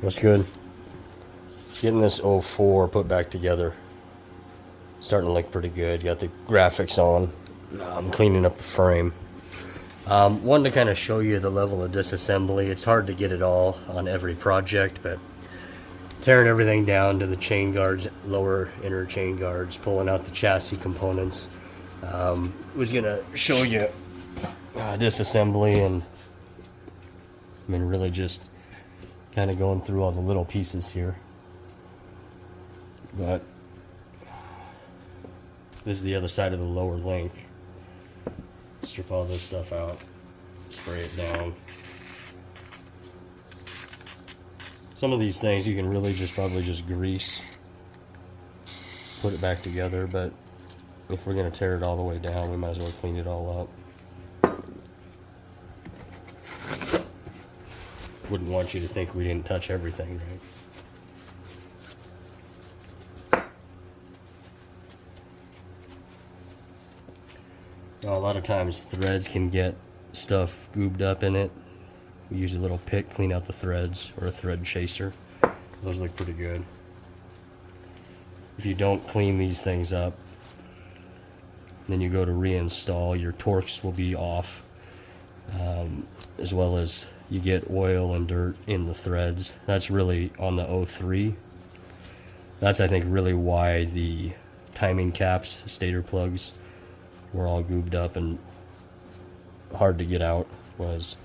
What's good? Getting this 04 put back together. Starting to look pretty good. Got the graphics on. I'm cleaning up the frame. Wanted to kind of show you the level of disassembly. It's hard to get it all on every project, but tearing everything down to the chain guards, lower inner chain guards, pulling out the chassis components. Was gonna show you disassembly, and I mean really just kind of going through all the little pieces here. But this is the other side of the lower link. Strip all this stuff out, spray it down. Some of these things you can really just probably just grease, put it back together, but if we're going to tear it all the way down, we might as well clean it all up. Wouldn't want you to think we didn't touch everything, right? Now, a lot of times threads can get stuff goobed up in it. We use a little pick, clean out the threads, or a thread chaser. Those look pretty good. If you don't clean these things up, then you go to reinstall, your Torx will be off, as well as you get oil and dirt in the threads. That's really on the 03. That's, I think, really why the timing caps, stator plugs, were all goobed up and hard to get out, was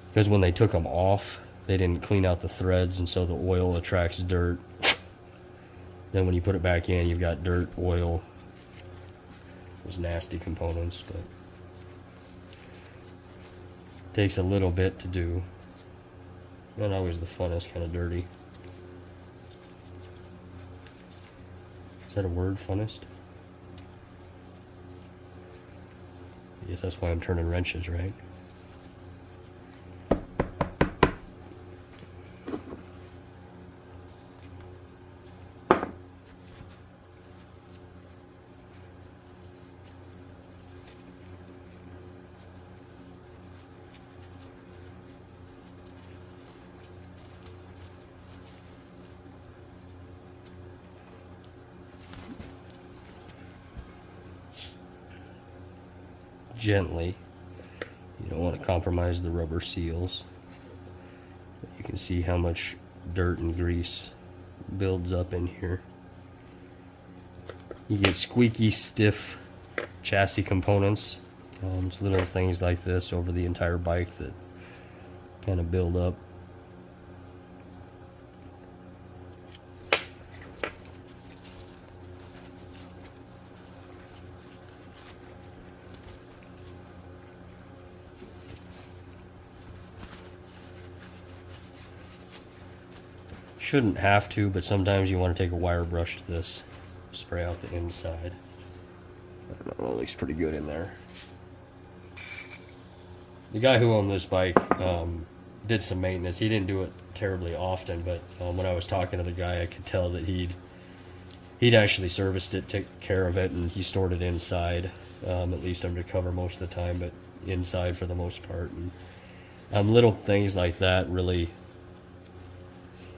because when they took them off, they didn't clean out the threads, and so the oil attracts dirt. Then when you put it back in, you've got dirt, oil, those nasty components. But takes a little bit to do. Not always the funnest, kind of dirty. Is that a word, funnest? I guess that's why I'm turning wrenches, right? Gently. You don't want to compromise the rubber seals. You can see how much dirt and grease builds up in here. You get squeaky, stiff chassis components. It's little things like this over the entire bike that kind of build up. Shouldn't have to, but sometimes you want to take a wire brush to this, spray out the inside. I don't know, it looks pretty good in there. The guy who owned this bike did some maintenance. He didn't do it terribly often, but when I was talking to the guy, I could tell that he'd actually serviced it, took care of it, and he stored it inside, at least undercover most of the time, but inside for the most part. And little things like that really,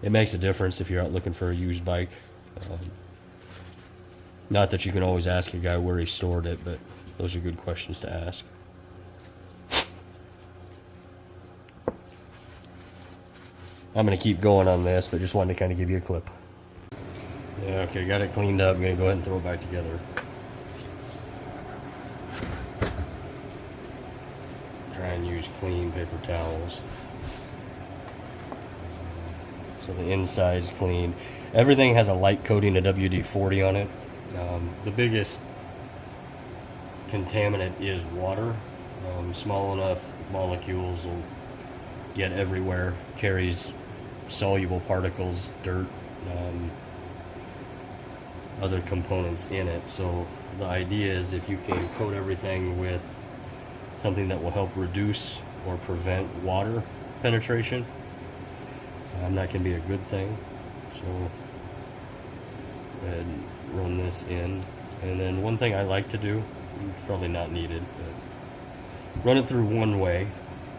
it makes a difference if you're out looking for a used bike. Not that you can always ask a guy where he stored it, but those are good questions to ask. I'm going to keep going on this, but just wanted to kind of give you a clip. Yeah, okay, got it cleaned up. I'm going to go ahead and throw it back together. Try and use clean paper towels. So the inside's clean. Everything has a light coating of WD-40 on it. The biggest contaminant is water. Small enough molecules will get everywhere. Carries soluble particles, dirt, other components in it. So the idea is if you can coat everything with something that will help reduce or prevent water penetration, that can be a good thing. So go ahead and run this in. And then one thing I like to do, it's probably not needed, but run it through one way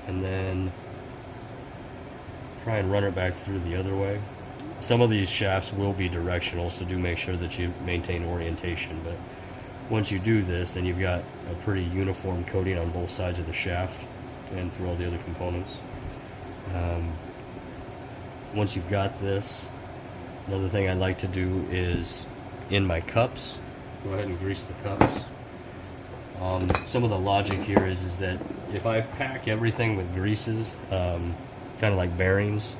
and then try and run it back through the other way. Some of these shafts will be directional, so do make sure that you maintain orientation. But once you do this, then you've got a pretty uniform coating on both sides of the shaft and through all the other components. Once you've got this, another thing I like to do is in my cups, go ahead and grease the cups. Some of the logic here is that if I pack everything with greases, kind of like bearings,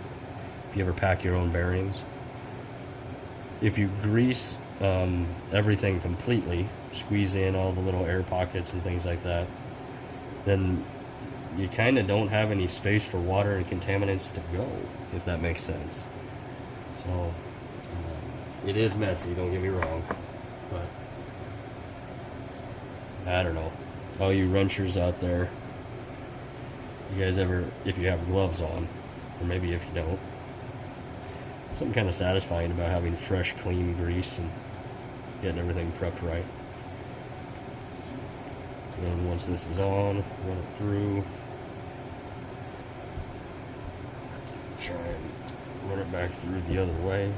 if you ever pack your own bearings, if you grease everything completely, squeeze in all the little air pockets and things like that, then you kind of don't have any space for water and contaminants to go, if that makes sense. So it is messy, don't get me wrong, but I don't know. All you wrenchers out there, you guys ever, if you have gloves on, or maybe if you don't, something kind of satisfying about having fresh, clean grease and getting everything prepped right. And then once this is on, run it through. Try and run it back through the other way.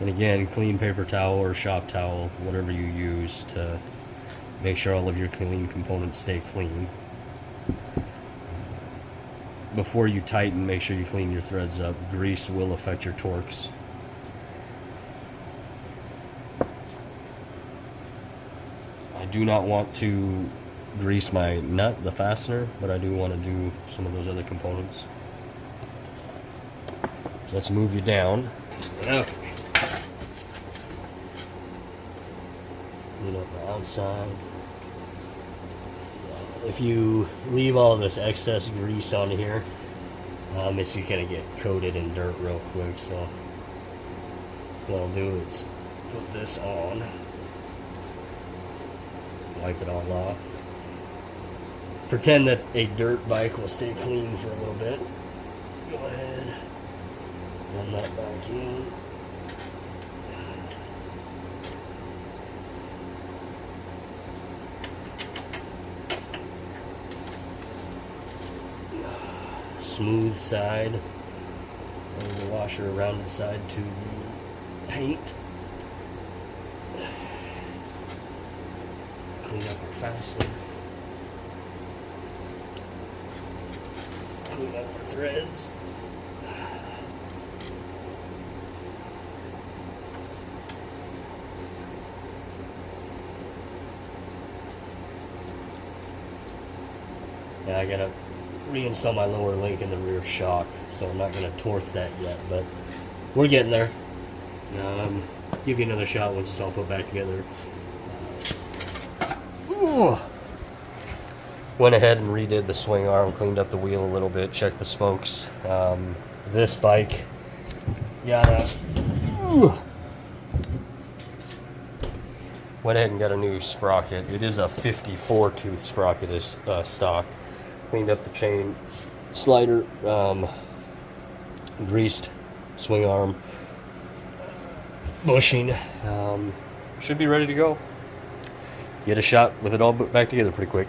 And again, clean paper towel or shop towel, whatever you use to make sure all of your clean components stay clean. Before you tighten, make sure you clean your threads up. Grease will affect your torques. I do not want to grease my nut, the fastener, but I do want to do some of those other components. Let's move you down. Okay. Clean up the outside. If you leave all this excess grease on here, it's going to get coated in dirt real quick. So what I'll do is put this on, wipe it all off. Pretend that a dirt bike will stay clean for a little bit. Go ahead, run that back in. Smooth side of the washer, rounded side to the paint. Clean up our fastener. Clean up our threads. Yeah, I gotta reinstall my lower link in the rear shock, so I'm not going to torque that yet, but we're getting there. Give you another shot once it's all put back together. Went ahead and redid the swing arm, cleaned up the wheel a little bit, checked the spokes. This bike got went ahead and got a new sprocket. It is a 54 tooth sprocket is stock. Cleaned up the chain slider, greased swing arm, bushing. Should be ready to go. Get a shot with it all put back together pretty quick.